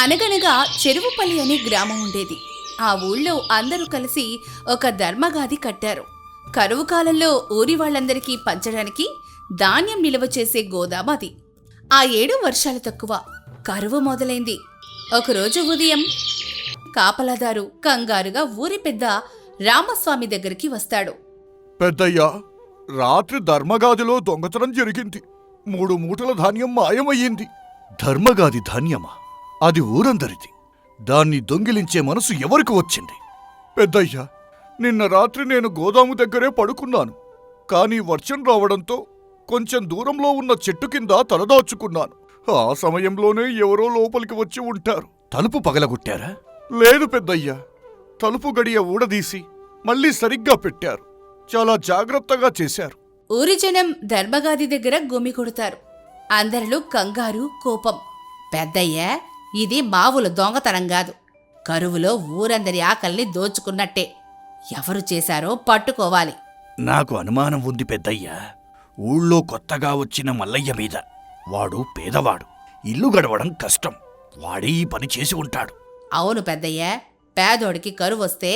అనగనగా చెరువుపల్లి అనే గ్రామం ఉండేది. ఆ ఊళ్ళో అందరూ కలిసి ఒక ధర్మగాది కట్టారు. కరువు కాలంలో ఊరి వాళ్ళందరికీ పంచడానికి ధాన్యం నిల్వ చేసే గోదాము అది. ఆ ఏడు వర్షాలు తక్కువ, కరువు మొదలైంది. ఒకరోజు ఉదయం కాపలాదారు కంగారుగా ఊరి పెద్ద రామస్వామి దగ్గరికి వస్తాడు. పెద్దయ్యా, రాత్రి ధర్మగాదిలో దొంగతనం జరిగింది. 3 మూటల ధాన్యం మాయమయ్యింది. ధర్మగాది ధాన్యమా? అది ఊరందరిది. దాన్ని దొంగిలించే మనసు ఎవరికి వచ్చింది? పెద్దయ్యా, నిన్న రాత్రి నేను గోదాము దగ్గరే పడుకున్నాను. కానీ వర్షం రావడంతో కొంచెం దూరంలో ఉన్న చెట్టు కింద తలదాచుకున్నాను. ఆ సమయంలోనే ఎవరో లోపలికి వచ్చి ఉంటారు. తలుపు పగలగొట్టారా? లేదు పెద్దయ్యా, తలుపు గడియ ఊడదీసి మళ్ళీ సరిగ్గా పెట్టారు. చాలా జాగ్రత్తగా చేశారు. ఊరి జనం ధర్మగాది దగ్గర గుమి కొడతారు. అందరిలో కంగారు, కోపం. పెద్దయ్య, ఇది మామూలు దొంగతనం కాదు. కరువులో ఊరందరి ఆకలిని దోచుకున్నట్టే. ఎవరు చేశారో పట్టుకోవాలి. నాకు అనుమానం ఉంది పెద్దయ్యా. ఊళ్ళో కొత్తగా వచ్చిన మల్లయ్య మీద. వాడు పేదవాడు, ఇల్లు గడవడం కష్టం. వాడే ఈ పని చేసి ఉంటాడు. అవును పెద్దయ్య, పేదోడికి కరువొస్తే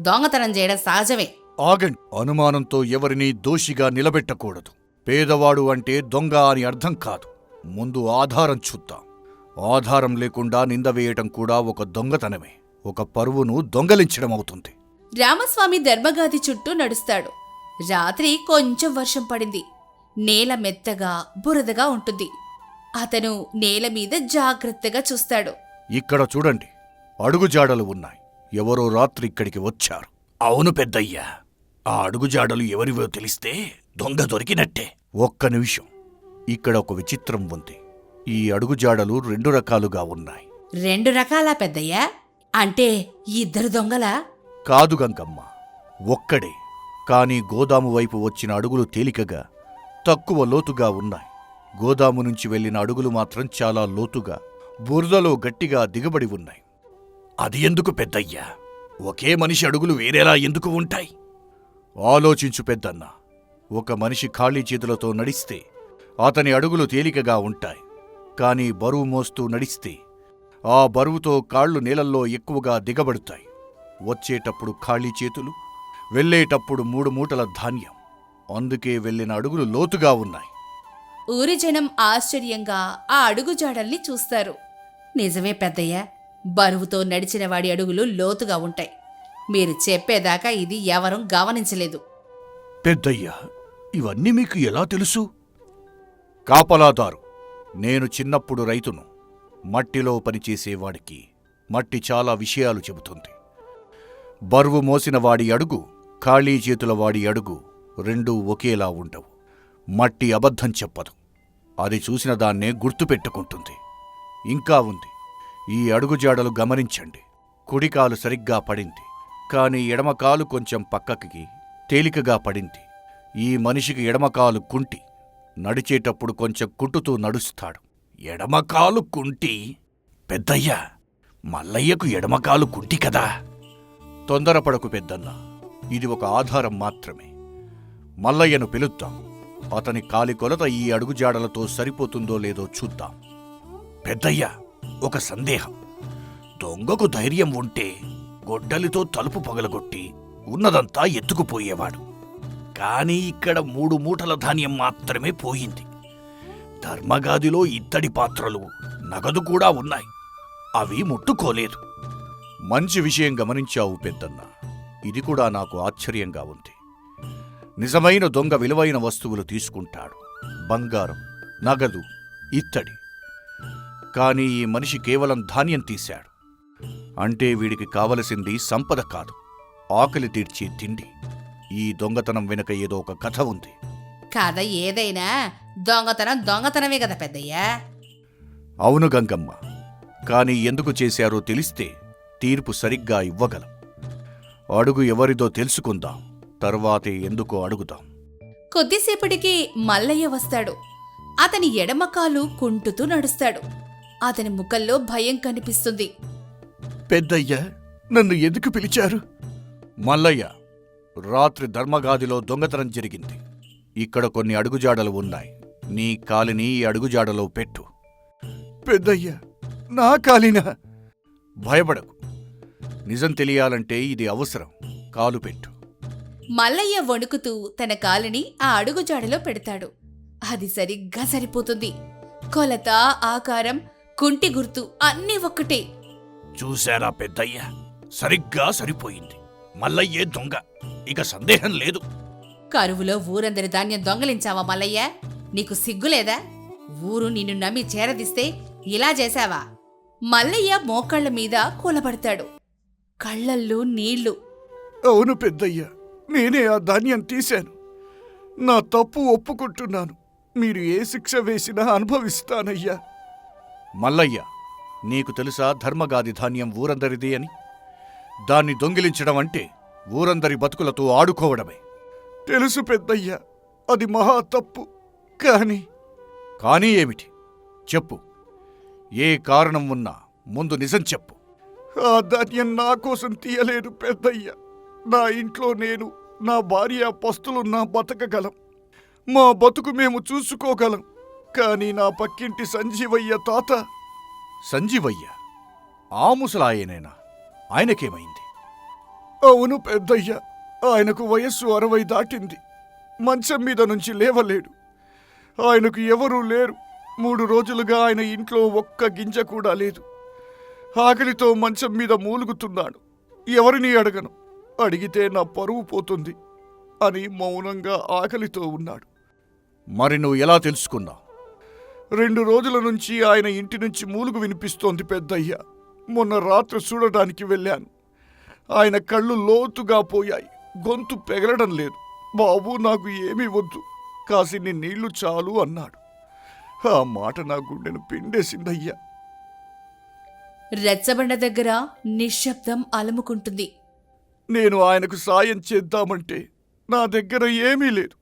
దొంగతనం చేయడం సహజమే. ఆగండి. అనుమానంతో ఎవరినీ దోషిగా నిలబెట్టకూడదు. పేదవాడు అంటే దొంగ అని అర్థం కాదు. ముందు ఆధారం చూద్దాం. ఆధారం లేకుండా నింద వేయటం కూడా ఒక దొంగతనమే. ఒక పరువును దొంగలించడం అవుతుంది. రామస్వామి ధర్మగాది చుట్టూ నడుస్తాడు. రాత్రి కొంచెం వర్షం పడింది. నేల మెత్తగా బురదగా ఉంటుంది. అతను నేల మీద జాగ్రత్తగా చూస్తాడు. ఇక్కడ చూడండి, అడుగుజాడలు ఉన్నాయి. ఎవరో రాత్రి ఇక్కడికి వచ్చారు. అవును పెద్దయ్యా, ఆ అడుగుజాడలు ఎవరివో తెలిస్తే దొంగ దొరికినట్టే. ఒక్క నిమిషం, ఇక్కడ ఒక విచిత్రం ఉంది. ఈ అడుగుజాడలు 2 రకాలుగా ఉన్నాయి. 2 రకాలా పెద్దయ్యా? అంటే ఇద్దరు దొంగలా? కాదు గంగమ్మ, ఒక్కడే. కాని గోదాము వైపు వచ్చిన అడుగులు తేలికగా, తక్కువ లోతుగా ఉన్నాయి. గోదాము నుంచి వెళ్లిన అడుగులు మాత్రం చాలా లోతుగా, బురదలో గట్టిగా దిగబడి ఉన్నాయి. అది ఎందుకు పెద్దయ్యా? ఒకే మనిషి అడుగులు వేరేలా ఎందుకు ఉంటాయి? ఆలోచించు పెద్దన్న. ఒక మనిషి ఖాళీ చేతులతో నడిస్తే అతని అడుగులు తేలికగా ఉంటాయి. కాని బరువు మోస్తూ నడిస్తే ఆ బరువుతో కాళ్లు నేలల్లో ఎక్కువగా దిగబడతాయి. వచ్చేటప్పుడు ఖాళీ చేతులు, వెళ్లేటప్పుడు 3 మూటల ధాన్యం. అందుకే వెళ్లిన అడుగులు లోతుగా ఉన్నాయి. ఊరి జనం ఆశ్చర్యంగా ఆ అడుగుజాడల్ని చూస్తారు. నిజమే పెద్దయ్య, బరువుతో నడిచిన వాడి అడుగులు లోతుగా ఉంటాయి. మీరు చెప్పేదాకా ఇది ఎవరూ గమనించలేదు. పెద్దయ్యా, ఇవన్నీ మీకు ఎలా తెలుసు? కాపలాదారు, నేను చిన్నప్పుడు రైతును. మట్టిలో పనిచేసేవాడికి మట్టి చాలా విషయాలు చెబుతుంది. బరువు మోసిన వాడి అడుగు, ఖాళీ చేతుల వాడి అడుగు 2 ఒకేలా ఉండవు. మట్టి అబద్ధం చెప్పదు. అది చూసిన దాన్నే గుర్తుపెట్టుకుంటుంది. ఇంకా ఉంది. ఈ అడుగుజాడలు గమనించండి. కుడికాలు సరిగ్గా పడింది, కాని ఎడమకాలు కొంచెం పక్కకి తేలికగా పడింది. ఈ మనిషికి ఎడమకాలు కుంటి. నడిచేటప్పుడు కొంచెం కుంటుతూ నడుస్తాడు. ఎడమకాలు కుంటి? పెద్దయ్యా, మల్లయ్యకు ఎడమకాలు కుంటి కదా? తొందరపడకు పెద్దన్న, ఇది ఒక ఆధారం మాత్రమే. మల్లయ్యను పిలుద్దాం. అతని కాలి కొలత ఈ అడుగుజాడలతో సరిపోతుందో లేదో చూద్దాం. పెద్దయ్యా, ఒక సందేహం. దొంగకు ధైర్యం ఉంటే గొడ్డలితో తలుపు పగలగొట్టి ఉన్నదంతా ఎత్తుకుపోయేవాడు. కాని ఇక్కడ 3 మూటల ధాన్యం మాత్రమే పోయింది. ధర్మగాదిలో ఇత్తడి పాత్రలు, నగదు కూడా ఉన్నాయి. అవి ముట్టుకోలేదు. మంచి విషయం గమనించావు పెద్దన్న. ఇది కూడా నాకు ఆశ్చర్యంగా ఉంది. నిజమైన దొంగ విలువైన వస్తువులు తీసుకుంటాడు. బంగారం, నగదు, ఇత్తడి. కాని ఈ మనిషి కేవలం ధాన్యం తీశాడు. అంటే వీడికి కావలసింది సంపద కాదు, ఆకలి తీర్చే తిండి. ఈ దొంగతనం వెనుక ఏదో ఒక కథ ఉంది. కథ ఏదైనా దొంగతనం దొంగతనమే కదా పెద్దయ్యా? అవును గంగమ్మ. కాని ఎందుకు చేశారో తెలిస్తే తీర్పు సరిగ్గా ఇవ్వగలం. అడుగు ఎవరిదో తెలుసుకుందాం, తర్వాతే ఎందుకో అడుగుదాం. కొద్దిసేపటికి మల్లయ్య వస్తాడు. అతని ఎడమకాలు కుంటుతూ నడుస్తాడు. అతని ముఖంలో భయం కనిపిస్తుంది. పెద్దయ్య, నన్ను ఎందుకు పిలిచారు? మల్లయ్య, రాత్రి ధర్మగాదిలో దొంగతనం జరిగింది. ఇక్కడ కొన్ని అడుగుజాడలు ఉన్నాయి. నీ కాలిని ఈ అడుగుజాడలో పెట్టు. పెద్దయ్య, నా కాలినా? భయపడకు. నిజం తెలియాలంటే ఇది అవసరం. కాలు పెట్టు. మల్లయ్య వణుకుతూ తన కాలుని ఆ అడుగుజాడలో పెడతాడు. అది సరిగ్గా సరిపోతుంది. కొలత, ఆకారం, కుంటి గుర్తు అన్నీ ఒక్కటే. చూశారా పెద్దయ్య, సరిగ్గా సరిపోయింది. మల్లయ్యే దొంగ, ఇక సందేహం లేదు. కరువులో ఊరందరి ధాన్యం దొంగలించావా మల్లయ్య? నీకు సిగ్గులేదా? ఊరు నిన్ను నమ్మి చేరదిస్తే ఇలా చేశావా? మల్లయ్య మోకాళ్ల మీద కూలబడతాడు. కళ్ళల్లో నీళ్లు. అవును పెద్దయ్య, నేనే ఆ ధాన్యం తీశాను. నా తప్పు ఒప్పుకుంటున్నాను. మీరు ఏ శిక్ష వేసినా అనుభవిస్తానయ్యా. మల్లయ్య, నీకు తెలుసా ధర్మగాది ధాన్యం ఊరందరిది అని? దాన్ని దొంగిలించడం అంటే ఊరందరి బతుకులతో ఆడుకోవడమే. తెలుసు పెద్దయ్య, అది మహా తప్పు. కానీ ఏమిటి? చెప్పు. ఏ కారణం ఉన్నా ముందు నిజం చెప్పు. ఆ ధాన్యం నా కోసం తీయలేదు పెద్దయ్య. నా ఇంట్లో నేను, నా భార్య, పస్తులున్నా బతకగలం. మా బతుకు మేము చూసుకోగలం. కానీ నా పక్కింటి సంజీవయ్య తాత. సంజీవయ్య? ఆ ముసలాయనేనా? ఆయనకేమైంది? అవును పెద్దయ్య, ఆయనకు వయస్సు 60 దాటింది. మంచం మీద నుంచి లేవలేడు. ఆయనకు ఎవరూ లేరు. 3 రోజులుగా ఆయన ఇంట్లో ఒక్క గింజ కూడా లేదు. ఆకలితో మంచం మీద మూలుగుతున్నాడు. ఎవరిని అడగను, అడిగితే నా పరువు పోతుంది అని మౌనంగా ఆకలితో ఉన్నాడు. మరి నువ్వు ఎలా తెలుసుకున్నావు? 2 రోజుల నుంచి ఆయన ఇంటి నుంచి మూలుగు వినిపిస్తోంది పెద్దయ్య. మొన్న రాత్రి చూడటానికి వెళ్ళాను. ఆయన కళ్ళు లోతుగా పోయాయి. గొంతు పెగలడం లేదు. బాబు, నాకు ఏమీ వద్దు, కాసిన్ని నీళ్లు చాలు అన్నాడు. ఆ మాట నా గుండెను పిండేసిందయ్యా. రెచ్చబండ దగ్గర నిశ్శబ్దం అలుముకుంటుంది. నేను ఆయనకు సాయం చేద్దామంటే నా దగ్గర ఏమీ లేదు.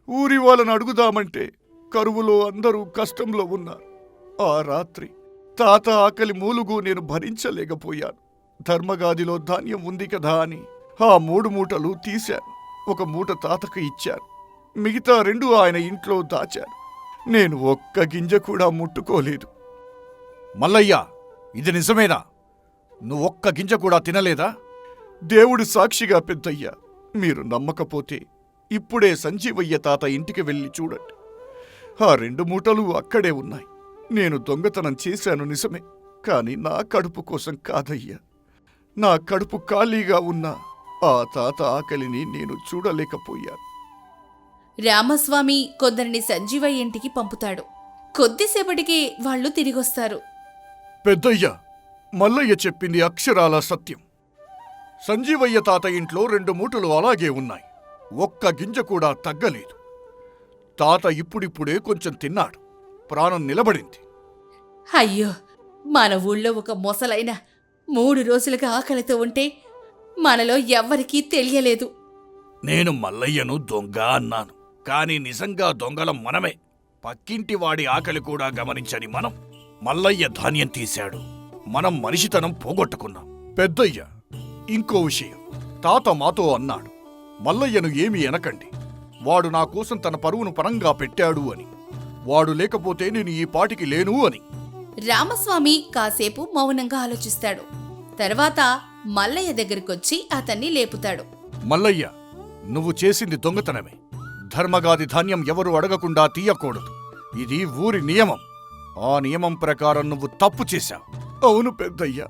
ఊరి వాళ్ళని అడుగుదామంటే కరువులో అందరూ కష్టంలో ఉన్నారు. ఆ రాత్రి తాత ఆకలి మూలుగు నేను భరించలేకపోయాను. ధర్మగాదిలో ధాన్యం ఉంది కదా అని ఆ 3 మూటలు తీశాను. 1 మూట తాతకు ఇచ్చాను. మిగతా 2 ఆయన ఇంట్లో దాచాను. నేను ఒక్క గింజ కూడా ముట్టుకోలేదు. మల్లయ్య, ఇది నిజమేనా? నువ్వొక్క గింజ కూడా తినలేదా? దేవుడు సాక్షిగా పెద్దయ్యా, మీరు నమ్మకపోతే ఇప్పుడే సంజీవయ్య తాత ఇంటికి వెళ్ళి చూడండి. ఆ 2 మూటలు అక్కడే ఉన్నాయి. నేను దొంగతనం చేశాను నిజమే, కాని నా కడుపు కోసం కాదయ్యా. నా కడుపు ఖాళీగా ఉన్న ఆ తాత ఆకలిని నేను చూడలేకపోయాను. రామస్వామి కొందరిని సంజీవయ్య ఇంటికి పంపుతాడు. కొద్దిసేపటికి వాళ్ళు తిరిగొస్తారు. పెద్దయ్య, మల్లయ్య చెప్పింది అక్షరాల సత్యం. సంజీవయ్య తాత ఇంట్లో 2 మూటలు అలాగే ఉన్నాయి. ఒక్క గింజ కూడా తగ్గలేదు. తాత ఇప్పుడిప్పుడే కొంచెం తిన్నాడు. ప్రాణం నిలబడింది. అయ్యో, మన ఊళ్ళో ఒక మొసలైన 3 రోజులుగా ఆకలితో ఉంటే మనలో ఎవ్వరికీ తెలియలేదు. నేను మల్లయ్యను దొంగ అన్నాను, కాని నిజంగా దొంగలం మనమే. పక్కింటి వాడి ఆకలి కూడా గమనించని మనం మల్లయ్య ధాన్యం తీశాడు. మనం మనిషితనం పోగొట్టుకున్నాం. పెద్దయ్య, ఇంకో విషయం. తాత మాతో అన్నాడు, మల్లయ్యను ఏమీ అనకండి. వాడు నా కోసం తన పరువును పరంగా పెట్టాడు అని. వాడు లేకపోతే నేను ఈ పాటికి లేను అని. రామస్వామి కాసేపు మౌనంగా ఆలోచిస్తాడు. తర్వాత మల్లయ్య దగ్గరికొచ్చి అతన్ని లేపుతాడు. మల్లయ్య, నువ్వు చేసింది దొంగతనమే. ధర్మగాది ధాన్యం ఎవరు అడగకుండా తీయకూడదు. ఇది ఊరి నియమం. ఆ నియమం ప్రకారం నువ్వు తప్పు చేశావు. అవును పెద్దయ్య,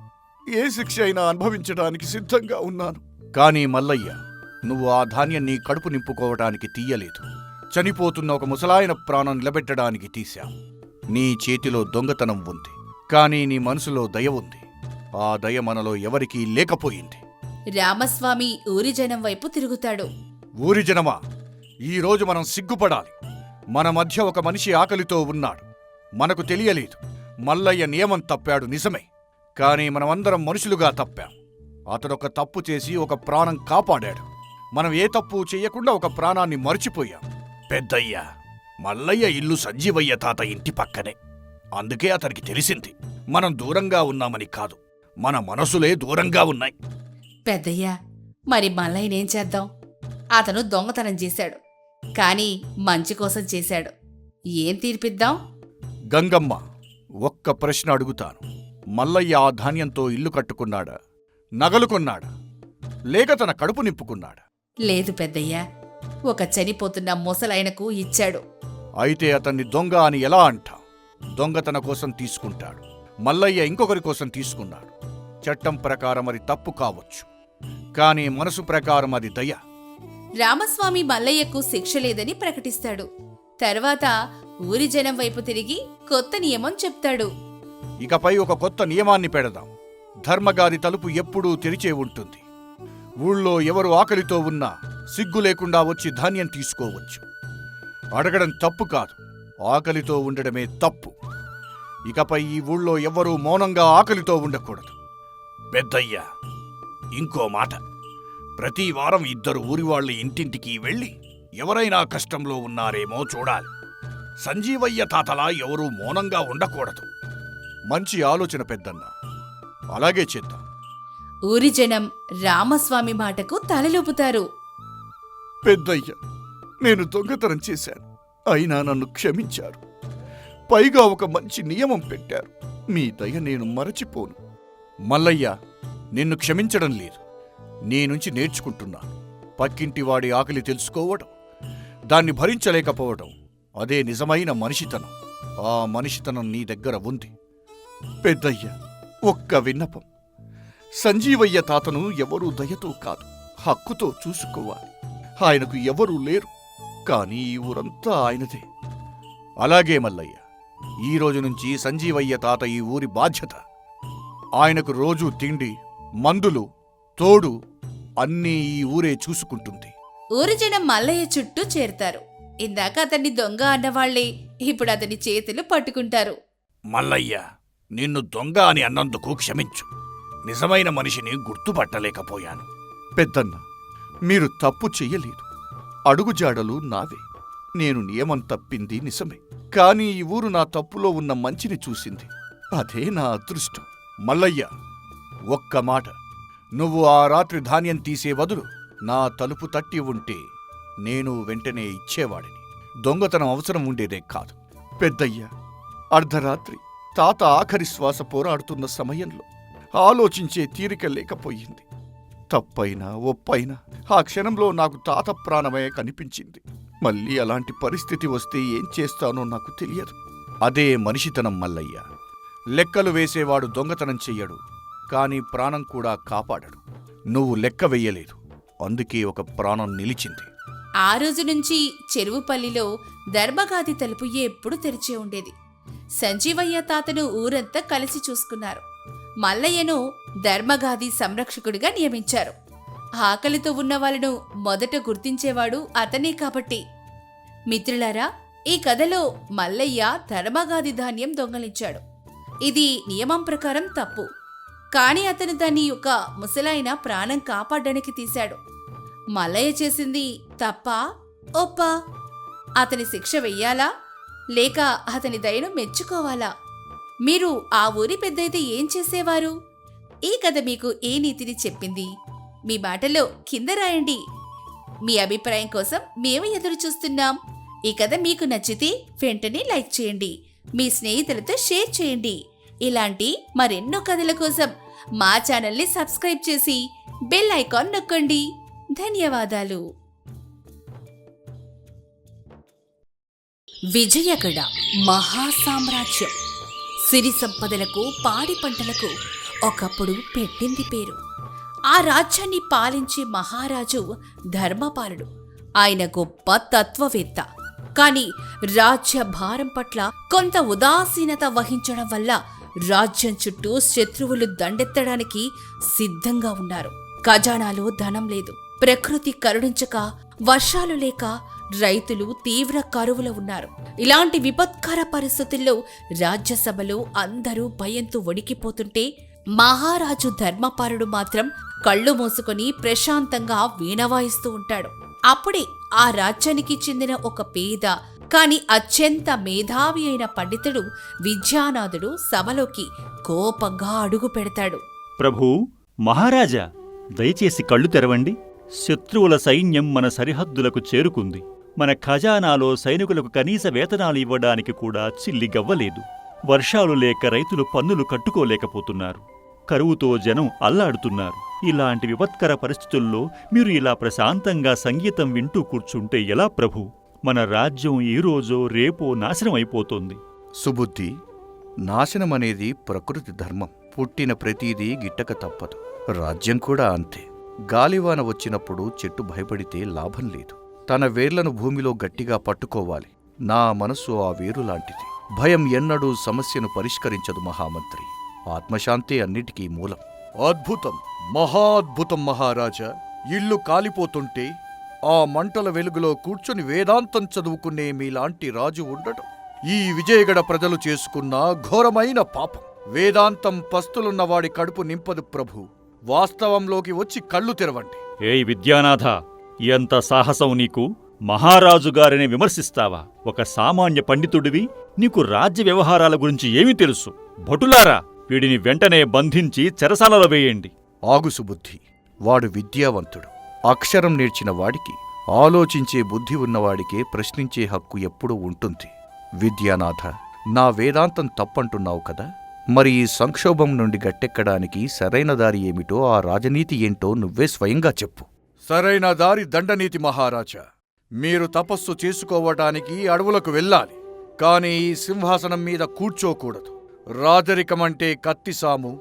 ఏ శిక్ష అయినా అనుభవించడానికి సిద్ధంగా ఉన్నాను. కానీ మల్లయ్య, నువ్వు ఆ ధాన్యం నీ కడుపు నింపుకోవటానికి తీయలేదు. చనిపోతున్న ఒక ముసలాయన ప్రాణం నిలబెట్టడానికి తీశావు. నీ చేతిలో దొంగతనం ఉంది, కానీ నీ మనసులో దయ ఉంది. ఆ దయ మనలో ఎవరికీ లేకపోయింది. రామస్వామి ఊరి జనం వైపు తిరుగుతాడు. ఊరి జనమా, ఈరోజు మనం సిగ్గుపడాలి. మన మధ్య ఒక మనిషి ఆకలితో ఉన్నాడు. మనకు తెలియలేదు. మల్లయ్య నియమం తప్పాడు నిజమే, కానీ మనమందరం మనుషులుగా తప్పాం. అతడొక తప్పు చేసి ఒక ప్రాణం కాపాడాడు. మనం ఏ తప్పు చెయ్యకుండా ఒక ప్రాణాన్ని మర్చిపోయాం. పెద్దయ్య, మల్లయ్య ఇల్లు సంజీవయ్య తాత ఇంటి పక్కనే. అందుకే అతనికి తెలిసింది మనం దూరంగా ఉన్నామని కాదు, మన మనసులే దూరంగా ఉన్నాయి. పెద్దయ్య, మరి మల్లయ్యనేం చేద్దాం? అతను దొంగతనం చేశాడు, కానీ మంచి కోసం చేశాడు. ఏం తీర్పిద్దాం? గంగమ్మ, ఒక్క ప్రశ్న అడుగుతాను. మల్లయ్య ఆ ధాన్యంతో ఇల్లు కట్టుకున్నాడా, నగలు కొన్నాడా, లేక తన కడుపు నింపుకున్నాడా? లేదు పెద్దయ్యా, ఒక చనిపోతున్న ముసలాయనకు ఇచ్చాడు. అయితే అతన్ని దొంగ అని ఎలా అంటాం? దొంగ తన కోసం తీసుకుంటాడు, మల్లయ్య ఇంకొకరి కోసం తీసుకున్నాడు. చట్టం ప్రకారం అది తప్పు కావచ్చు, కానీ మనసు ప్రకారం అది దయ. రామస్వామి మల్లయ్యకు శిక్ష లేదని ప్రకటిస్తాడు. తర్వాత ఊరి జనం వైపు తిరిగి కొత్త నియమం చెప్తాడు. ఇకపై ఒక కొత్త నియమాన్ని పెడదాం. ధర్మగారి తలుపు ఎప్పుడూ తెరిచే ఉంటుంది. ఊళ్ళో ఎవరు ఆకలితో ఉన్నా సిగ్గు లేకుండా వచ్చి ధాన్యం తీసుకోవచ్చు. అడగడం తప్పు కాదు, ఆకలితో ఉండడమే తప్పు. ఇకపై ఈ ఊళ్ళో ఎవ్వరూ మౌనంగా ఆకలితో ఉండకూడదు. పెద్దయ్యా, ఇంకో మాట. ప్రతి వారం 2 ఊరివాళ్ల ఇంటింటికి వెళ్ళి ఎవరైనా కష్టంలో ఉన్నారేమో చూడాలి. సంజీవయ్య తాతలా ఎవరూ మౌనంగా ఉండకూడదు. మంచి ఆలోచన పెద్దన్న, అలాగే చేద్దాం. ఊరి జనం రామస్వామి మాటకు తలలూపుతారు. పెద్దయ్య, నేను దొంగతనం చేశాను, అయినా నన్ను క్షమించారు. పైగా ఒక మంచి నియమం పెట్టారు. మీ దయ నేను మరచిపోను. మల్లయ్య, నిన్ను క్షమించడం లేదు, నీ నుంచి నేర్చుకుంటున్నాను. పక్కింటివాడి ఆకలి తెలుసుకోవడం, దాన్ని భరించలేకపోవడం, అదే నిజమైన మనిషితనం. ఆ మనిషితనం నీ దగ్గర ఉంది. పెద్దయ్య, ఒక్క విన్నపం. సంజీవయ్య తాతను ఎవరూ దయతో కాదు, హక్కుతో చూసుకోవాలి. ఆయనకు ఎవరూ లేరు, కానీ ఈ ఊరంతా ఆయనదే. అలాగే మల్లయ్య, ఈ రోజు నుంచి సంజీవయ్య తాత ఈ ఊరి బాధ్యత. ఆయనకు రోజూ తిండి, మందులు, తోడు అన్నీ ఈ ఊరే చూసుకుంటుంది. ఊరి జనం మల్లయ్య చుట్టూ చేరుతారు. ఇందాక అతన్ని దొంగ అన్నవాళ్లే ఇప్పుడు అతని చేతులు పట్టుకుంటారు. మల్లయ్య, నిన్ను దొంగ అని అన్నందుకు క్షమించు. నిజమైన మనిషిని గుర్తుపట్టలేకపోయాను. పెద్దన్న, మీరు తప్పు చెయ్యలేదు. అడుగుజాడలు నావే. నేను నియమం తప్పింది నిజమే, కానీ ఈ ఊరు నా తప్పులో ఉన్న మంచిని చూసింది. అదే నా అదృష్టం. మల్లయ్య, ఒక్క మాట. నువ్వు ఆ రాత్రి ధాన్యం తీసే బదులు నా తలుపు తట్టి ఉంటే నేను వెంటనే ఇచ్చేవాడిని. దొంగతనం అవసరం ఉండేదే కాదు. పెద్దయ్య, అర్ధరాత్రి తాత ఆఖరి శ్వాస పోరాడుతున్న సమయంలో ఆలోచించే తీరిక లేకపోయింది. తప్పైనా ఒప్పైనా ఆ క్షణంలో నాకు తాత ప్రాణమే కనిపించింది. మళ్ళీ అలాంటి పరిస్థితి వస్తే ఏం చేస్తానో నాకు తెలియదు. అదే మనిషితనం మల్లయ్య. లెక్కలు వేసేవాడు దొంగతనం చెయ్యడు, కానీ ప్రాణం కూడా కాపాడడు. నువ్వు లెక్క వెయ్యలేదు, అందుకే ఒక ప్రాణం నిలిచింది. ఆ రోజు నుంచి చెరువుపల్లిలో ధర్మగాది తలుపు ఎప్పుడు తెరిచే ఉండేది. సంజీవయ్య తాతను ఊరంతా కలిసి చూసుకున్నారు. మల్లయ్యను ధర్మగాది సంరక్షకుడిగా నియమించారు. ఆకలితో ఉన్న వాళ్ళను మొదట గుర్తించేవాడు అతనే కాబట్టి. మిత్రులారా, ఈ కథలో మల్లయ్య ధర్మగాది ధాన్యం దొంగలించాడు. ఇది నియమం ప్రకారం తప్పు, కాని అతను దాన్ని ఒక ముసలాయన ప్రాణం కాపాడడానికి తీశాడు. మల్లయ్య చేసింది తప్పా ఒప్పా? అతని శిక్ష వెయ్యాలా లేక అతని దయను మెచ్చుకోవాలా? మీరు ఆ ఊరి పెద్దయితే ఏం చేసేవారు? ఈ కథ మీకు ఏ నీతిని చెప్పింది? మీ మాటలో కింద రాయండి. మీ అభిప్రాయం కోసం మేము ఎదురు చూస్తున్నాం. ఈ కథ మీకు నచ్చితే వెంటనే లైక్ చేయండి, మీ స్నేహితులతో షేర్ చేయండి. ఇలాంటి మరెన్నో కథల కోసం మా ఛానల్ని సబ్స్క్రైబ్ చేసి బెల్ ఐకాన్ నొక్కండి. ధన్యవాదాలు. విజయగడ మహాసామ్రాజ్యం. సిరి సంపదలకు, పాడి పంటలకు ఒకప్పుడు పెట్టింది పేరు. ఆ రాజ్యాన్ని పాలించే మహారాజు ధర్మపాలుడు. ఆయన గొప్ప తత్వవేత్త. కాని రాజ్య భారం పట్ల కొంత ఉదాసీనత వహించడం వల్ల రాజ్యం చుట్టూ శత్రువులు దండెత్తడానికి సిద్ధంగా ఉన్నారు. ఖజానాలో ధనం లేదు, ప్రకృతి కరుణించక వర్షాలు లేక రైతులు తీవ్ర కరువులో ఉన్నారు. ఇలాంటి విపత్కర పరిస్థితుల్లో రాజ్యసభలో అందరూ భయంతో వణికిపోతుంటే మహారాజు ధర్మపాలుడు మాత్రం కళ్ళు మూసుకొని ప్రశాంతంగా వీణవాయిస్తూ ఉంటాడు. అప్పుడే ఆ రాజ్యానికి చెందిన ఒక పేద కాని అత్యంత మేధావి అయిన పండితుడు విద్యానాథుడు సభలోకి కోపంగా అడుగు పెడతాడు. ప్రభూ, మహారాజా, దయచేసి కళ్ళు తెరవండి. శత్రువుల సైన్యం మన సరిహద్దులకు చేరుకుంది. మన ఖజానాలో సైనికులకు కనీస వేతనాలు ఇవ్వడానికి కూడా చిల్లిగవ్వలేదు. వర్షాలు లేక రైతులు పన్నులు కట్టుకోలేకపోతున్నారు. కరువుతో జనం అల్లాడుతున్నారు. ఇలాంటి విపత్కర పరిస్థితుల్లో మీరు ఇలా ప్రశాంతంగా సంగీతం వింటూ కూర్చుంటే ఎలా ప్రభూ? మన రాజ్యం ఈ రోజో రేపో నాశనం అయిపోతుంది. సుబుద్ధి, నాశనమనేది ప్రకృతి ధర్మం. పుట్టిన ప్రతీదీ గిట్టక తప్పదు. రాజ్యం కూడా అంతే. గాలివాన వచ్చినప్పుడు చెట్టు భయపడితే లాభం లేదు. తన వేర్లను భూమిలో గట్టిగా పట్టుకోవాలి. నా మనస్సు ఆ వేరులాంటిది. భయం ఎన్నడూ సమస్యను పరిష్కరించదు మహామంత్రి. ఆత్మశాంతి అన్నిటికీ మూలం. అద్భుతం, మహాద్భుతం మహారాజా. ఇల్లు కాలిపోతుంటే ఆ మంటల వెలుగులో కూర్చొని వేదాంతం చదువుకునే మీలాంటి రాజు ఉండటం ఈ విజయగడ ప్రజలు చేసుకున్న ఘోరమైన పాపం. వేదాంతం పస్తులున్నవాడి కడుపు నింపదు ప్రభు. వాస్తవంలోకి వచ్చి కళ్ళు తెరవండి. ఏయ్ విద్యానాథ, ఎంత సాహసం నీకు! మహారాజుగారిని విమర్శిస్తావా? ఒక సామాన్య పండితుడివి, నీకు రాజ్య వ్యవహారాల గురించి ఏమి తెలుసు? భటులారా, వీడిని వెంటనే బంధించి చెరసాలలో వేయండి. ఆగు సుబుద్ధి. వాడు విద్యావంతుడు. అక్షరం నేర్చిన వాడికి, ఆలోచించే బుద్ధి ఉన్నవాడికే ప్రశ్నించే హక్కు ఎప్పుడూ ఉంటుంది. విద్యానాథ, నా వేదాంతం తప్పంటున్నావు కదా? మరి ఈ సంక్షోభం నుండి గట్టెక్కడానికి సరైన దారి ఏమిటో, ఆ రాజనీతి ఏంటో నువ్వే స్వయంగా చెప్పు. సరైన దారి దండనీతి మహారాజా. మీరు తపస్సు చేసుకోవటానికి అడవులకు వెళ్ళాలి, కాని ఈ సింహాసనం మీద కూర్చోకూడదు. రాజరికమంటే కత్తిసాము,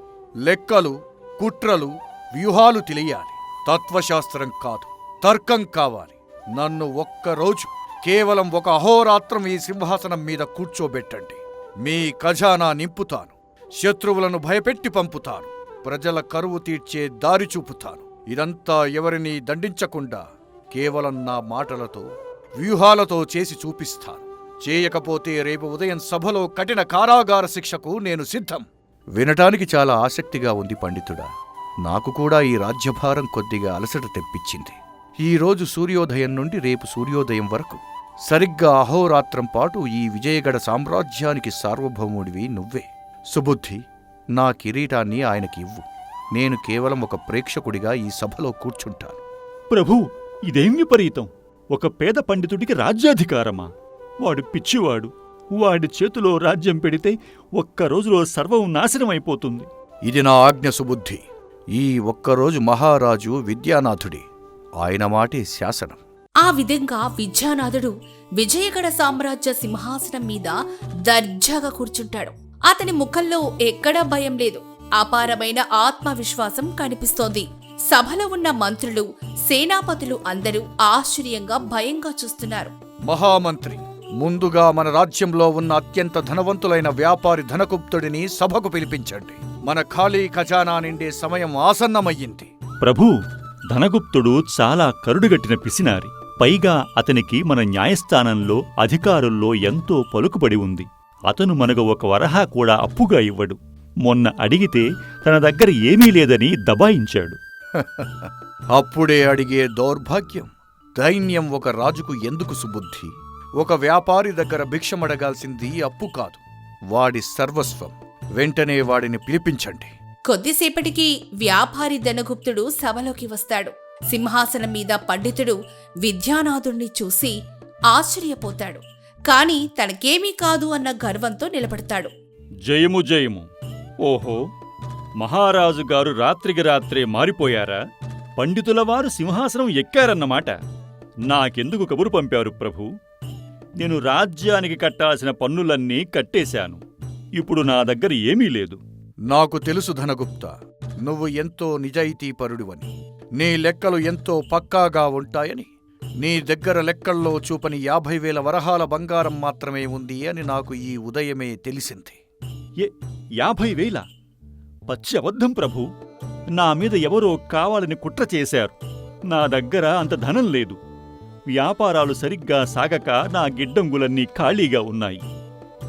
లెక్కలు, కుట్రలు, వ్యూహాలు తెలియాలి. తత్వశాస్త్రం కాదు, తర్కం కావాలి. నన్ను ఒక్కరోజు, కేవలం ఒక అహోరాత్రం ఈ సింహాసనం మీద కూర్చోబెట్టండి. మీ ఖజానా నింపుతాను. శత్రువులను భయపెట్టి పంపుతాను. ప్రజల కరువు తీర్చే దారి చూపుతాను. ఇదంతా ఎవరినీ దండించకుండా కేవలం నా మాటలతో, వ్యూహాలతో చేసి చూపిస్తాను. చేయకపోతే రేపు ఉదయం సభలో కఠిన కారాగార శిక్షకు నేను సిద్ధం. వినటానికి చాలా ఆసక్తిగా ఉంది పండితుడా. నాకు కూడా ఈ రాజ్యభారం కొద్దిగా అలసట తెప్పించింది. ఈరోజు సూర్యోదయం నుండి రేపు సూర్యోదయం వరకు సరిగ్గా అహోరాత్రం పాటు ఈ విజయగడ సామ్రాజ్యానికి సార్వభౌముడివి నువ్వే. సుబుద్ధి, నా కిరీటాన్ని ఆయనకి ఇవ్వు. నేను కేవలం ఒక ప్రేక్షకుడిగా ఈ సభలో కూర్చుంటాను. ప్రభూ, ఇదేం విపరీతం! ఒక పేద పండితుడికి రాజ్యాధికారమా? వాడు పిచ్చివాడు. వాడి చేతిలో రాజ్యం పెడితే ఒక్కరోజులో సర్వం నాశనమైపోతుంది. ఇది నా ఆజ్ఞ సుబుద్ధి. ఈ ఒక్కరోజు మహారాజు విద్యానాథుడి. ఆయన మాటే శాసనం. ఆ విధంగా విద్యానాథుడు విజయగడ సామ్రాజ్య సింహాసనం మీద దర్జాగా కూర్చుంటాడు. అతని ముఖంలో ఎక్కడా భయం లేదు. అపారమైన ఆత్మవిశ్వాసం కనిపిస్తోంది. సభలో ఉన్న మంత్రులు, సేనాపతులు అందరూ ఆశ్చర్యంగా, భయంగా చూస్తున్నారు. మహామంత్రి, ముందుగా మన రాజ్యంలో ఉన్న అత్యంత ధనవంతులైన వ్యాపారి ధనగుప్తుడిని సభకు పిలిపించండి. మన ఖాళీ ఖజానా నిండే సమయం ఆసన్నమయ్యింది. ప్రభూ, ధనగుప్తుడు చాలా కరుడుగట్టిన పిసినారి. పైగా అతనికి మన న్యాయస్థానంలో, అధికారుల్లో ఎంతో పలుకుబడి ఉంది. అతను మనకు ఒక వరహా కూడా అప్పుగా ఇవ్వడు. మొన్న అడిగితే తన దగ్గర ఏమీ లేదని దబాయించాడు. అప్పుడే అడిగే దౌర్భాగ్యం, దైన్యం ఒక రాజుకు ఎందుకు సుబుద్ధి? ఒక వ్యాపారి దగ్గర భిక్షమడగాల్సింది అప్పు కాదు, వాడి సర్వస్వం. వెంటనే వాడిని పిలిపించండి. కొద్దిసేపటికి వ్యాపారి ధనగుప్తుడు సభలోకి వస్తాడు. సింహాసనం మీద పండితుడు విద్యానాథుణ్ణి చూసి ఆశ్చర్యపోతాడు. కాని తనకేమీ కాదు అన్న గర్వంతో నిలబడతాడు. జయము జయము. ఓహో, మహారాజుగారు రాత్రికి రాత్రే మారిపోయారా? పండితులవారు సింహాసనం ఎక్కారన్నమాట. నాకెందుకు కబురు పంపారు ప్రభూ? నేను రాజ్యానికి కట్టాల్సిన పన్నులన్నీ కట్టేశాను. ఇప్పుడు నా దగ్గర ఏమీ లేదు. నాకు తెలుసు ధనగుప్త, నువ్వు ఎంతో నిజాయితీపరుడివని, నీ లెక్కలు ఎంతో పక్కాగా ఉంటాయని. నీ దగ్గర లెక్కల్లో చూపని 50,000 వరహాల బంగారం మాత్రమే ఉంది అని నాకు ఈ ఉదయమే తెలిసింది. 50,000? పచ్చి అబద్ధం ప్రభూ. నా మీద ఎవరో కావాలని కుట్ర చేశారు. నా దగ్గర అంత ధనం లేదు. వ్యాపారాలు సరిగ్గా సాగక నా గిడ్డంగులన్నీ ఖాళీగా ఉన్నాయి.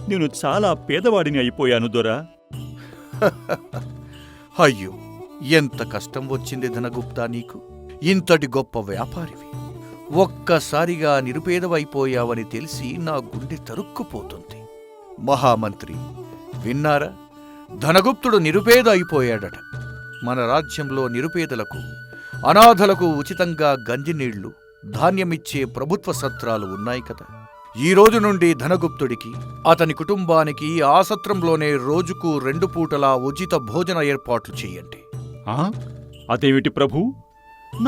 నేను చాలా పేదవాడిని అయిపోయాను దొరా. అయ్యో, ఎంత కష్టం వచ్చింది ధనగుప్తా నీకు. ఇంతటి గొప్ప వ్యాపారివి ఒక్కసారిగా నిరుపేదవైపోయావని తెలిసి నా గుండె తరుక్కుపోతుంది. మహామంత్రి విన్నారా? ధనగుప్తుడు నిరుపేద అయిపోయాడట. మన రాజ్యంలో నిరుపేదలకు, అనాథలకు ఉచితంగా గంజినీళ్లు, ధాన్యమిచ్చే ప్రభుత్వ సత్రాలు ఉన్నాయి కదా. ఈ రోజు నుండి ధనగుప్తుడికి అతని కుటుంబానికి ఆ సత్రంలోనే రోజుకు 2 పూటలా ఉచిత భోజన ఏర్పాట్లు చేయండి. ఆ? అదేమిటి ప్రభూ?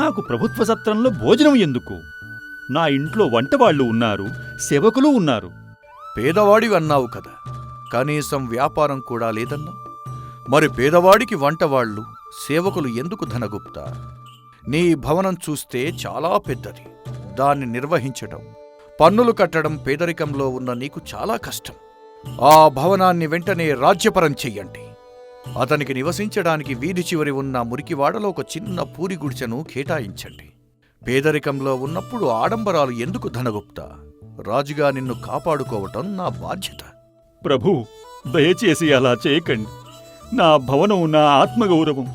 నాకు ప్రభుత్వ సత్రంలో భోజనం ఎందుకు? నా ఇంట్లో వంటవాళ్లు ఉన్నారు, సేవకులు ఉన్నారు. పేదవాడివి అన్నావు కదా, కనీసం వ్యాపారం కూడా లేదన్నావు. మరి పేదవాడికి వంటవాళ్లు, సేవకులు ఎందుకు ధనగుప్తా? నీ భవనం చూస్తే చాలా పెద్దది. దాన్ని నిర్వహించటం, పన్నులు కట్టడం పేదరికంలో ఉన్న నీకు చాలా కష్టం. ఆ భవనాన్ని వెంటనే రాజ్యపరం చెయ్యండి. అతనికి నివసించడానికి వీధి చివరి ఉన్న మురికివాడలో ఒక చిన్న పూరి గుడిసెను కేటాయించండి. పేదరికంలో ఉన్నప్పుడు ఆడంబరాలు ఎందుకు ధనగుప్తా? రాజుగా నిన్ను కాపాడుకోవటం నా బాధ్యత. ప్రభూ, దయచేసి అలా చేయకండి. నా భవనం నా ఆత్మగౌరవం.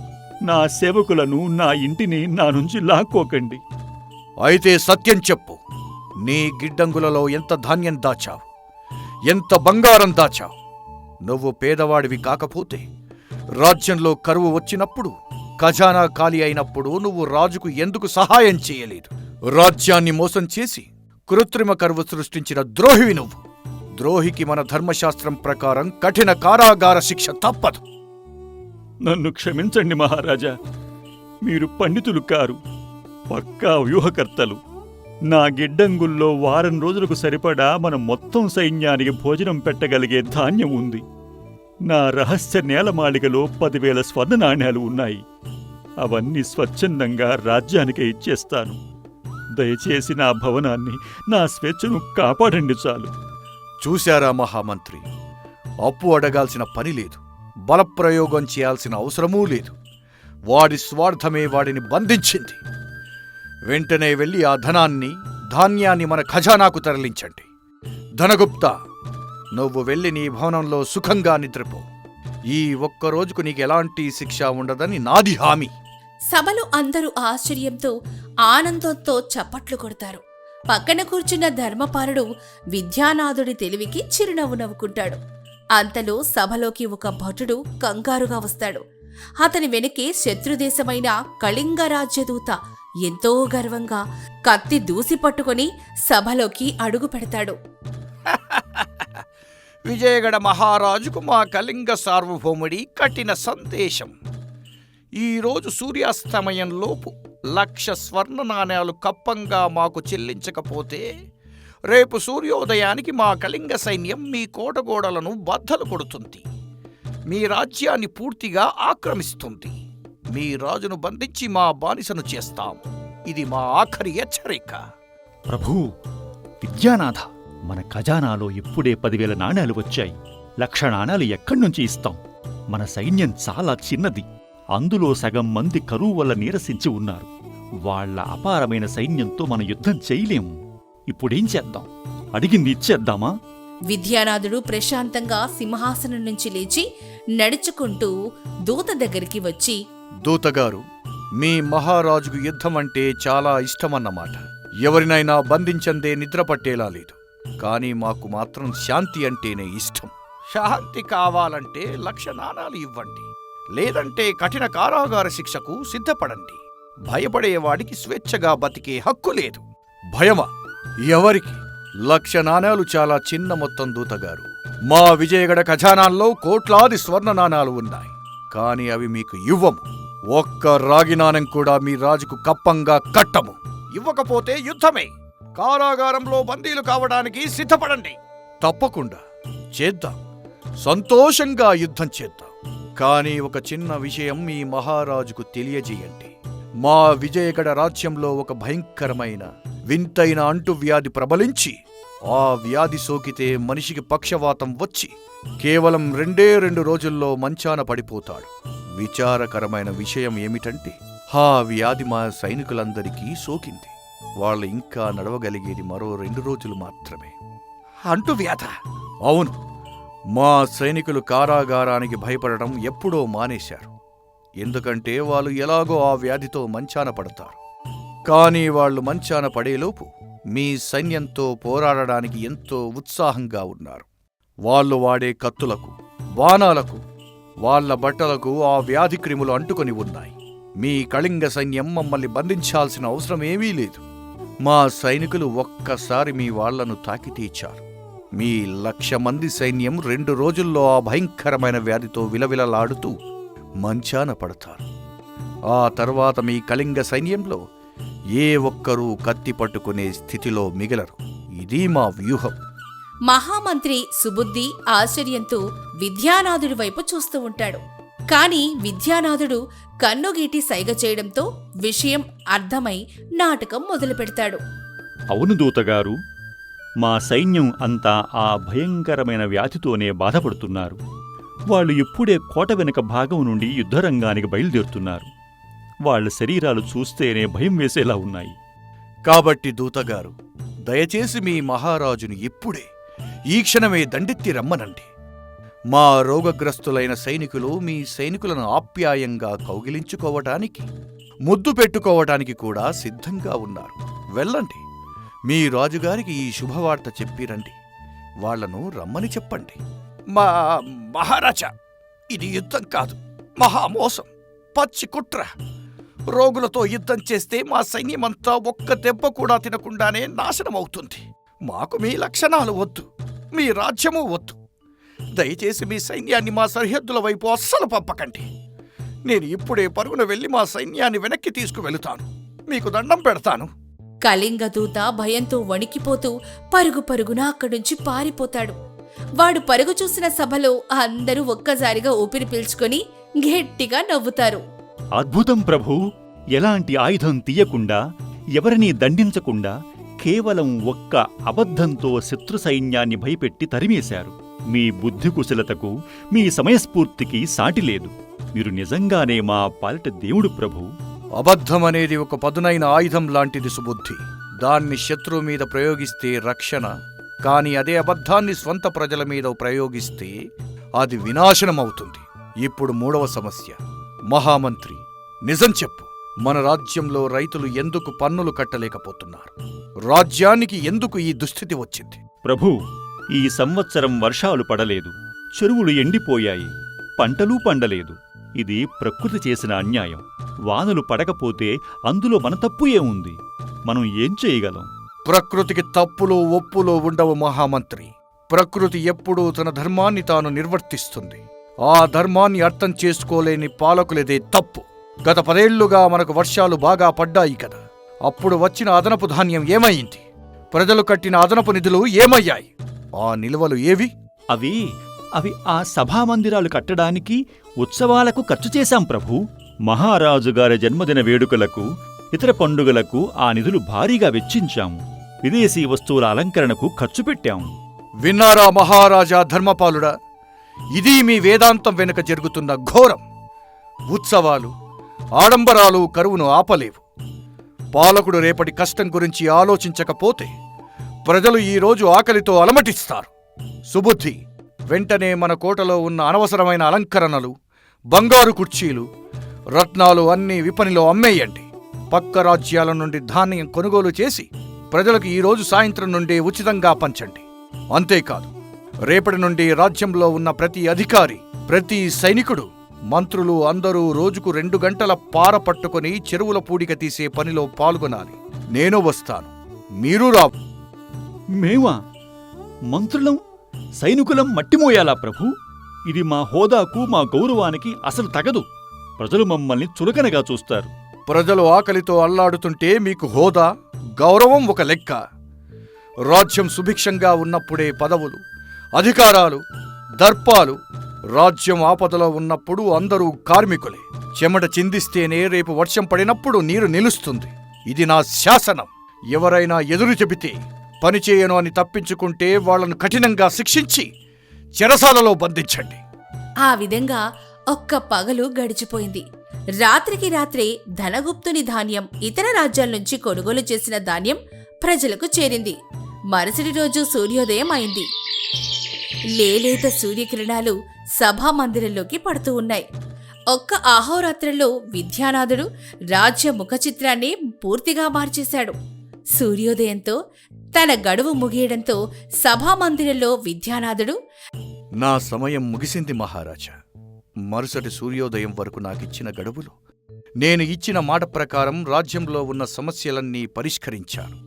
నా సేవకులను, నా ఇంటిని నా నుంచి లాక్కోకండి. అయితే సత్యం చెప్పు. నీ గిడ్డంగులలో ఎంత ధాన్యం దాచావు? ఎంత బంగారం దాచావు? నువ్వు పేదవాడివి కాకపోతే రాజ్యంలో కరువు వచ్చినప్పుడు, ఖజానా ఖాళీ అయినప్పుడు నువ్వు రాజుకు ఎందుకు సహాయం చేయలేదు? రాజ్యాన్ని మోసం చేసి కృత్రిమ కరువు సృష్టించిన ద్రోహివి నువ్వు. ద్రోహికి మన ధర్మశాస్త్రం ప్రకారం కఠిన కారాగార శిక్ష తప్పదు. నన్ను క్షమించండి మహారాజా. మీరు పండితులు కారు, పక్కా వ్యూహకర్తలు. నా గిడ్డంగుల్లో వారం రోజులకు సరిపడా మన మొత్తం సైన్యానికి భోజనం పెట్టగలిగే ధాన్యం ఉంది. నా రహస్య నేలమాళిగలో 10,000 స్వర్ణ నాణ్యాలు ఉన్నాయి. అవన్నీ స్వచ్ఛందంగా రాజ్యానికే ఇచ్చేస్తాను. దయచేసి నా భవనాన్ని, నా స్వేచ్ఛను కాపాడండి చాలు. చూశారా మహామంత్రి, అప్పు అడగాల్సిన పని లేదు, బలప్రయోగం చేయాల్సిన అవసరమూ లేదు. వాడి స్వార్థమే వాడిని బంధించింది. వెంటనే వెళ్ళి ఆ ధనాన్ని, ధాన్యాన్ని మన ఖజానాకు తరలించండి. ధనగుప్తా, నువ్వు వెళ్ళి నీ భవనంలో సుఖంగా నిద్రపో. ఈ ఒక్కరోజుకు నీకెలాంటి శిక్ష ఉండదని నాది హామీ. సభలో అందరూ ఆశ్చర్యంతో, ఆనందంతో చప్పట్లు కొడతారు. పక్కన కూర్చున్న ధర్మపాలుడు విద్యానాథుడి తెలివికి చిరునవ్వు నవ్వుకుంటాడు. అంతలో సభలోకి ఒక భటుడు కంగారుగా వస్తాడు. అతని వెనకే శత్రుదేశమైన కళింగ రాజ్యదూత ఎంతో గర్వంగా కత్తి దూసి పట్టుకుని సభలోకి అడుగు పెడతాడు. విజయగడ మహారాజుకు మా కళింగ సార్వభౌముడి కఠిన సందేశం. ఈరోజు సూర్యాస్తమయంలోపు 1,00,000 స్వర్ణ నాణేలు కప్పంగా మాకు చెల్లించకపోతే రేపు సూర్యోదయానికి మా కళింగ సైన్యం మీ కోటగోడలను బద్దలు కొడుతుంది. మీ రాజ్యాన్ని పూర్తిగా ఆక్రమిస్తుంది. మీ రాజును బంధించి మా బానిసను చేస్తాం. ఇది మా ఆఖరి హెచ్చరిక. ప్రభూ, విద్యానాథ, మన ఖజానాలో ఇప్పుడే 10,000 నాణేలు వచ్చాయి. 1,00,000 నాణేలు ఎక్కడ్నుంచి ఇస్తాం? మన సైన్యం చాలా చిన్నది. అందులో సగం మంది కరువు వల్ల నీరసించి ఉన్నారు. వాళ్ల అపారమైన సైన్యంతో మనం యుద్ధం చేయలేము. ఇప్పుడేం చేద్దాం? అడిగింది ఇచ్చేద్దామా? విద్యానాథుడు ప్రశాంతంగా సింహాసనం నుంచి లేచి నడుచుకుంటూ దూత దగ్గరికి వచ్చి, దూతగారు, మీ మహారాజుకు యుద్ధం అంటే చాలా ఇష్టమన్నమాట. ఎవరినైనా బంధించందే నిద్ర పట్టేలా లేదు. కానీ మాకు మాత్రం శాంతి అంటేనే ఇష్టం. శాంతి కావాలంటే 1,00,000 నాణాలు ఇవ్వండి, లేదంటే కఠిన కారాగార శిక్షకు సిద్ధపడండి. భయపడేవాడికి స్వేచ్ఛగా బతికే హక్కు లేదు. భయమా? ఎవరికి? 1,00,000 నాణాలు చాలా చిన్న మొత్తం దూతగారు. మా విజయగడ ఖజానాల్లో కోట్లాది స్వర్ణ నాణాలు ఉన్నాయి. కాని అవి మీకు ఇవ్వము. ఒక్క రాగి నాణెం కూడా మీ రాజుకు కప్పంగా కట్టము. ఇవ్వకపోతే యుద్ధమే. కారాగారంలో బందీలు కావడానికి సిద్ధపడండి. తప్పకుండా చేద్దాం. సంతోషంగా యుద్ధం చేద్దాం. కానీ ఒక చిన్న విషయం మీ మహారాజుకు తెలియజేయండి. మా విజయగడ రాజ్యంలో ఒక భయంకరమైన వింతైన అంటువ్యాధి ప్రబలించి, ఆ వ్యాధి సోకితే మనిషికి పక్షవాతం వచ్చి కేవలం 2 రోజుల్లో మంచాన పడిపోతాడు. విచారకరమైన విషయం ఏమిటంటే, ఆ వ్యాధి మా సైనికులందరికీ సోకింది. వాళ్ళు ఇంకా నడవగలిగేది మరో 2 రోజులు మాత్రమే. అంటువ్యాధ? అవును. మా సైనికులు కారాగారానికి భయపడడం ఎప్పుడో మానేశారు. ఎందుకంటే వాళ్ళు ఎలాగో ఆ వ్యాధితో మంచాన పడతారు. కానీ వాళ్ళు మంచాన పడేలోపు మీ సైన్యంతో పోరాడడానికి ఎంతో ఉత్సాహంగా ఉన్నారు. వాళ్ళు వాడే కత్తులకు, బాణాలకు, వాళ్ల బట్టలకు ఆ వ్యాధి క్రిములు అంటుకొని ఉన్నాయి. మీ కళింగ సైన్యం మమ్మల్ని బంధించాల్సిన అవసరమేమీ లేదు. మా సైనికులు ఒక్కసారి మీ వాళ్లను తాకితే చాలు, మీ 1,00,000 మంది సైన్యం 2 రోజుల్లో ఆ భయంకరమైన వ్యాధితో విలవిలలాడుతూ మంచాన పడతారు. ఆ తర్వాత మీ కళింగ సైన్యంలో ఏ ఒక్కరూ కత్తి పట్టుకునే స్థితిలో మిగలరు. ఇది మా వ్యూహం. మహామంత్రి సుబుద్ధి ఆశ్చర్యంతో విద్యానాథుడి వైపు చూస్తూ ఉంటాడు. కాని విద్యానాథుడు కన్నుగీటి సైగ చేయడంతో విషయం అర్థమై నాటకం మొదలుపెడతాడు. అవును దూతగారు, మా సైన్యం అంతా ఆ భయంకరమైన వ్యాధితోనే బాధపడుతున్నారు. వాళ్ళు ఇప్పుడే కోట వెనుక భాగం నుండి యుద్ధరంగానికి బయలుదేరుతున్నారు. వాళ్ళ శరీరాలు చూస్తేనే భయం వేసేలా ఉన్నాయి. కాబట్టి దూతగారు, దయచేసి మీ మహారాజును ఇప్పుడే ఈ క్షణమే దండెత్తి రమ్మనండి. మా రోగగ్రస్తులైన సైనికులు మీ సైనికులను ఆప్యాయంగా కౌగిలించుకోవటానికి, ముద్దు పెట్టుకోవటానికి కూడా సిద్ధంగా ఉన్నారు. వెళ్ళండి, మీ రాజుగారికి ఈ శుభవార్త చెప్పిరండి. వాళ్లను రమ్మని చెప్పండి. మహారాజా, ఇది యుద్ధం కాదు, మహామోసం, పచ్చి కుట్ర. రోగులతో యుద్ధం చేస్తే మా సైన్యమంతా ఒక్క దెబ్బ కూడా తినకుండానే నాశనమవుతుంది. మాకు మీ లక్షణాలు వద్దు, మీ రాజ్యమూ వద్దు. దయచేసి మీ సైన్యాన్ని మా సరిహద్దుల వైపు అస్సలు పంపకండి. నేను ఇప్పుడే పరుగున వెళ్లి మా సైన్యాన్ని వెనక్కి తీసుకువెళుతాను. మీకు దండం పెడతాను. కళింగదూత భయంతో వణికిపోతూ పరుగున అక్కడుంచి పారిపోతాడు. వాడు పరుగు చూసిన సభలో అందరూ ఒక్కసారిగా ఊపిరి పీల్చుకొని గట్టిగా నవ్వుతారు. అద్భుతం ప్రభూ! ఎలాంటి ఆయుధం తీయకుండా, ఎవరినీ దండించకుండా, కేవలం ఒక్క అబద్ధంతో శత్రు సైన్యాన్ని భయపెట్టి తరిమేశారు. మీ బుద్ధికుశలతకు, మీ సమయస్ఫూర్తికి సాటిలేదు. మీరు నిజంగానే మా పాలిట దేవుడు ప్రభూ. అబద్ధమనేది ఒక పదునైన ఆయుధం లాంటిది సుబుద్ధి. దాన్ని శత్రువు మీద ప్రయోగిస్తే రక్షణ, కాని అదే అబద్ధాన్ని స్వంత ప్రజల మీద ప్రయోగిస్తే అది వినాశనమవుతుంది. ఇప్పుడు 3వ సమస్య. మహామంత్రి, నిజం చెప్పు, మన రాజ్యంలో రైతులు ఎందుకు పన్నులు కట్టలేకపోతున్నారు? రాజ్యానికి ఎందుకు ఈ దుస్థితి వచ్చింది? ప్రభూ, ఈ సంవత్సరం వర్షాలు పడలేదు, చెరువులు ఎండిపోయాయి, పంటలు పండలేదు. ఇది ప్రకృతి చేసిన అన్యాయం. వానలు పడకపోతే అందులో మన తప్పు ఏముంది? మనం ఏం చేయగలం? ప్రకృతికి తప్పులు ఒప్పులు ఉండవు మహామంత్రి. ప్రకృతి ఎప్పుడూ తన ధర్మాన్ని తాను నిర్వర్తిస్తుంది. ఆ ధర్మాన్ని అర్థం చేసుకోలేని పాలకులదే తప్పు. గత 10 ఏళ్లుగా మనకు వర్షాలు బాగా పడ్డాయి కదా, అప్పుడు వచ్చిన అదనపు ధాన్యం ఏమైంది? ప్రజలు కట్టిన అదనపు నిధులు ఏమయ్యాయి? ఆ నిల్వలు ఏవి? అవి ఆ సభామందిరాలు కట్టడానికి, ఉత్సవాలకు ఖర్చు చేశాం ప్రభూ. మహారాజుగారి జన్మదిన వేడుకలకు, ఇతర పండుగలకు ఆ నిధులు భారీగా వెచ్చించాము. విదేశీ వస్తువుల అలంకరణకు ఖర్చు పెట్టాము. విన్నారా మహారాజా ధర్మపాలుడా? ఇది మీ వేదాంతం వెనుక జరుగుతున్న ఘోరం. ఉత్సవాలు, ఆడంబరాలు కరువును ఆపలేవు. పాలకుడు రేపటి కష్టం గురించి ఆలోచించకపోతే ప్రజలు ఈరోజు ఆకలితో అలమటిస్తారు. సుబుద్ధి, వెంటనే మన కోటలో ఉన్న అనవసరమైన అలంకరణలు, బంగారు కుర్చీలు, రత్నాలు అన్నీ విపణిలో అమ్మేయండి. పక్క రాజ్యాల నుండి ధాన్యం కొనుగోలు చేసి ప్రజలకు ఈరోజు సాయంత్రం నుండే ఉచితంగా పంచండి. అంతేకాదు, రేపటి నుండి రాజ్యంలో ఉన్న ప్రతి అధికారి, ప్రతి సైనికుడు, మంత్రులు అందరూ రోజుకు 2 గంటల పార పట్టుకుని చెరువుల పూడిక తీసే పనిలో పాల్గొనాలి. నేను వస్తాను, మీరు రావు. మేమా? మంత్రులం, సైనికులం మట్టిమోయాలా ప్రభూ? ఇది మా హోదాకు, మా గౌరవానికి అసలు తగదు. ప్రజలు మమ్మల్ని చులకనగా చూస్తారు. ప్రజలు ఆకలితో అల్లాడుతుంటే మీకు హోదా, గౌరవం ఒక లెక్క. రాజ్యం సుభిక్షంగా ఉన్నప్పుడే పదవులు, అధికారాలు, దర్పాలు. రాజ్యం ఆపదలో ఉన్నప్పుడు అందరూ కార్మికులే. చెమట చిందిస్తేనే రేపు వర్షం పడినప్పుడు నీరు నిలుస్తుంది. ఇది నా శాసనం. ఎవరైనా ఎదురు చెబితే, పనిచేయను అని తప్పించుకుంటే వాళ్లను కఠినంగా శిక్షించి చెరసాలలో బంధించండి. ఆ విధంగా ఒక్క పగలు గడిచిపోయింది. రాత్రికి రాత్రే ధనగుప్తుని ధాన్యం, ఇతర రాజ్యాల నుంచి కొనుగోలు చేసిన ధాన్యం ప్రజలకు చేరింది. మరుసటి రోజు సూర్యోదయం అయింది. లేలేత సూర్యకిరణాలు సభామందిరంలోకి పడుతూ ఉన్నాయి. ఒక్క అహోరాత్రంలో విద్యానాథుడు రాజ్య ముఖచిత్రాన్ని పూర్తిగా మార్చేశాడు. సూర్యోదయంతో తన గడువు ముగియడంతో సభామందిరంలో విద్యానాథుడు, నా సమయం ముగిసింది మహారాజా. మరుసటి సూర్యోదయం వరకు నాకిచ్చిన గడువులో నేను ఇచ్చిన మాట ప్రకారం రాజ్యంలో ఉన్న సమస్యలన్నీ పరిష్కరించాను.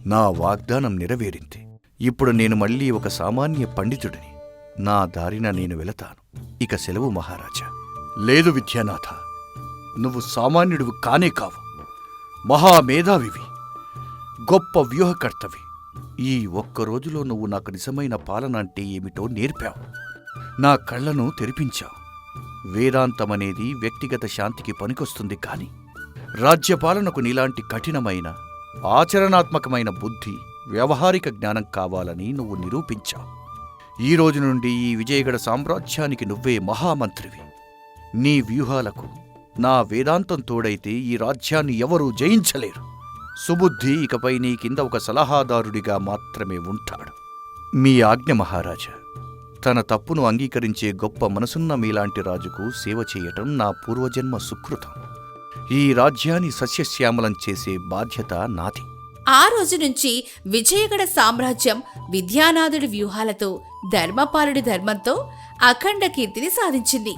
నా వాగ్దానం నెరవేరింది. ఇప్పుడు నేను మళ్ళీ ఒక సామాన్య పండితుడిని. నా దారిన నేను వెళతాను. ఇక సెలవు మహారాజా. లేదు విద్యానాథ, నువ్వు సామాన్యుడివి కానే కావు. మహామేధావివి, గొప్ప వ్యూహకర్తవి. ఈ ఒక్క రోజులో నువ్వు నాకు నిజమైన పాలన అంటే ఏమిటో నేర్పావు. నా కళ్లను తెరిపించావు. వేదాంతమనేది వ్యక్తిగత శాంతికి పనికొస్తుంది కాని రాజ్యపాలనకు నీలాంటి కఠినమైన ఆచరణాత్మకమైన బుద్ధి, వ్యవహారిక జ్ఞానం కావాలని నువ్వు నిరూపించావు. ఈ రోజు నుండి ఈ విజయగఢ సామ్రాజ్యానికి నువ్వే మహామంత్రివి. నీ వ్యూహాలకు నా వేదాంతం తోడైతే ఈ రాజ్యాన్ని ఎవరూ జయించలేరు. సుబుద్ధి ఇకపై నీ కింద ఒక సలహాదారుడిగా మాత్రమే ఉంటాడు. మీ ఆజ్ఞ మహారాజా. తన తప్పును అంగీకరించే గొప్ప మనసున్న మీలాంటి రాజుకు సేవ చేయటం నా పూర్వజన్మ సుకృతం. ఈ రాజ్యాన్ని సస్యశ్యామలం చేసే బాధ్యత నాది. ఆ రోజు నుంచి విజయగఢ సామ్రాజ్యం విద్యానాథుడి వ్యూహాలతో, ధర్మపాలుడి ధర్మంతో అఖండ కీర్తిని సాధించింది.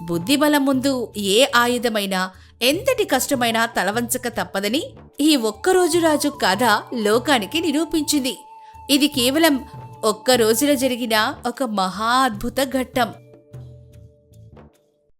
బుద్ధిబలం ముందు ఏ ఆయుధమైనా, ఎంతటి కష్టమైనా తలవంచక తప్పదని ఈ ఒక్కరోజు రాజు కథ లోకానికి నిరూపించింది. ఇది కేవలం ఒక్క రోజులో జరిగిన ఒక మహా అద్భుత ఘట్టం.